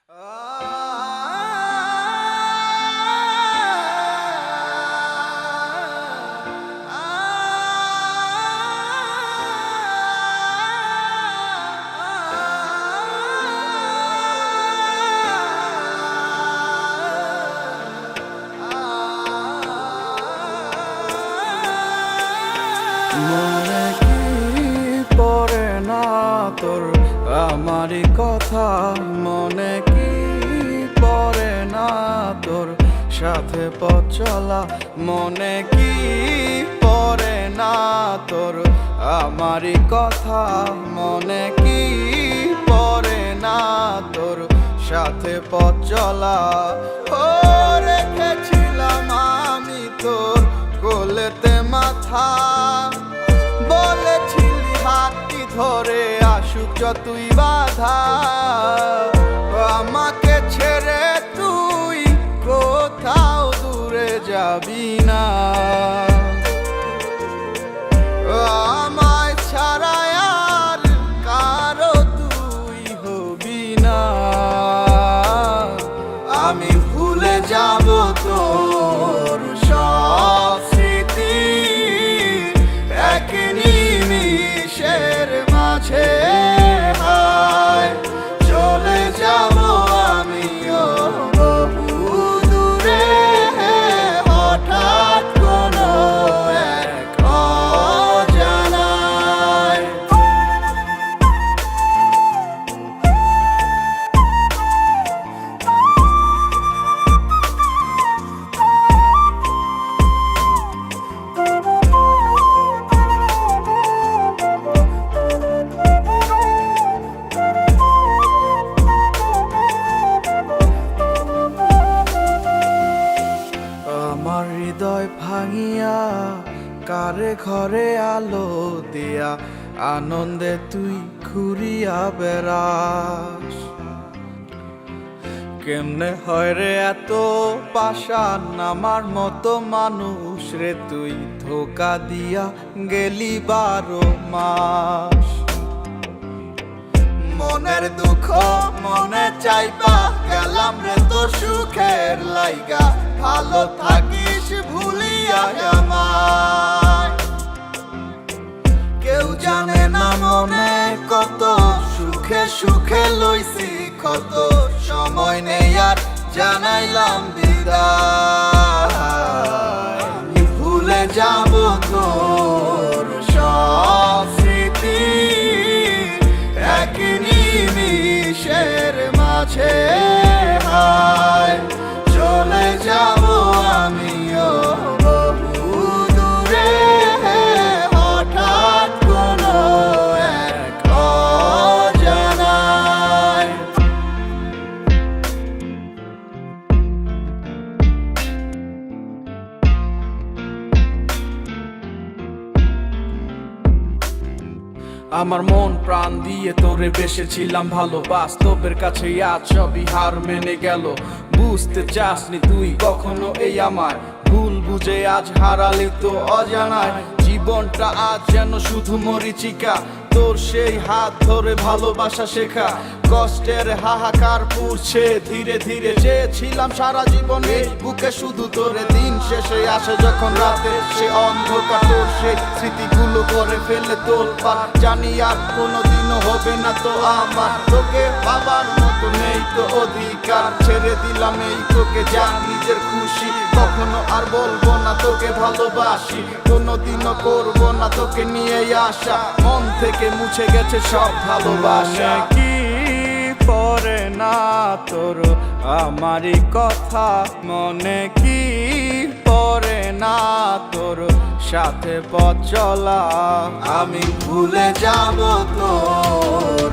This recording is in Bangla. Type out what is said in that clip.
মনে কি পড়ে না তোর আমারই কথা, মনে কি পড়ে না তোর সাথে পথ চলা, মনে কি পড়ে না তোর আমারই কথা, মনে কি পড়ে না তোর সাথে পথ চলা। ও রেখেছিলাম আমি তোর কোলেতে মাথা, বলেছিলি হাতটি ধরে আসুক যতই বাধা, আমাকে ছেড়ে তুই কোথাও দূরে যাবি না, আমায় ছাড়া আর কারো তুই হবি না। আমি ভুলে যাব তোর সব স্মৃতি এক নিমিষের মাঝে, হায় চলে যাব আমিও বহু দূরে, হঠাৎ কোনো এক অজানায়। আমার হৃদয় ভাঙিয়া কারে ঘরে আলো দিয়া, আনন্দে তুই ঘুরিয়া বেড়াস। কেমনে হয় রে এত পাষাণ আমার মতো মানুষ রে, তুই ধোকা দিয়া গেলি 12 মাস। মনের দুঃখ মনে চাইবা গেলাম রে তোর সুখের লাইগা, ভালো থাকিস ভুলিয়া আমায়। কেউ জানে না মনে কত সুখে সুখে লইছি কত, সময় নেই আর জানাইলাম বিদায়। ভুলে যাব তোর সব স্মৃতি এক নিমিষের মাঝে, হায় চলে যাব আমিও বহু দূরে, হঠাৎ কোনো এক অজানায়। আমার মন প্রাণ দিয়ে তোরে বেসেছিলাম ভালো, বাস্তবের কাছে আজ সবই হার মেনে গেল। বুঝতে চাসনি তুই কখনো এই আমার ভুল বুঝে আজ হারালি তো অজানায়। জীবনটা আজ যেন শুধু মরিচিকা, তোর সেই হাত ধরে ভালোবাসা শেখা, কষ্টের হাহাকার পুড়ছে ধীরে ধীরে। চেয়েছিলাম সারা জীবন এই বুকে শুধু তোরে, দিন শেষে আসে যখন রাতে সে অন্ধকার, তোর সেই স্মৃতিগুলো করে ফেলে তোর পার। জানি আর কোনোদিনও হবে না তো আমার, তোকে বাবার মতো নেই তো অধিকার। ছেড়ে দিলাম এই তোকে যা নিজের খুশি, কখনো আর বলবো না তোকে ভালোবাসি, কোনোদিনও করবো না তোকে নিয়ে আসা, মন থেকে মুছে গেছে সব ভালোবাসা। কি পড়ে না তোর আমারই কথা, মনে কি পড়ে না তোর সাথে পথ চলা, আমি ভুলে যাব তোর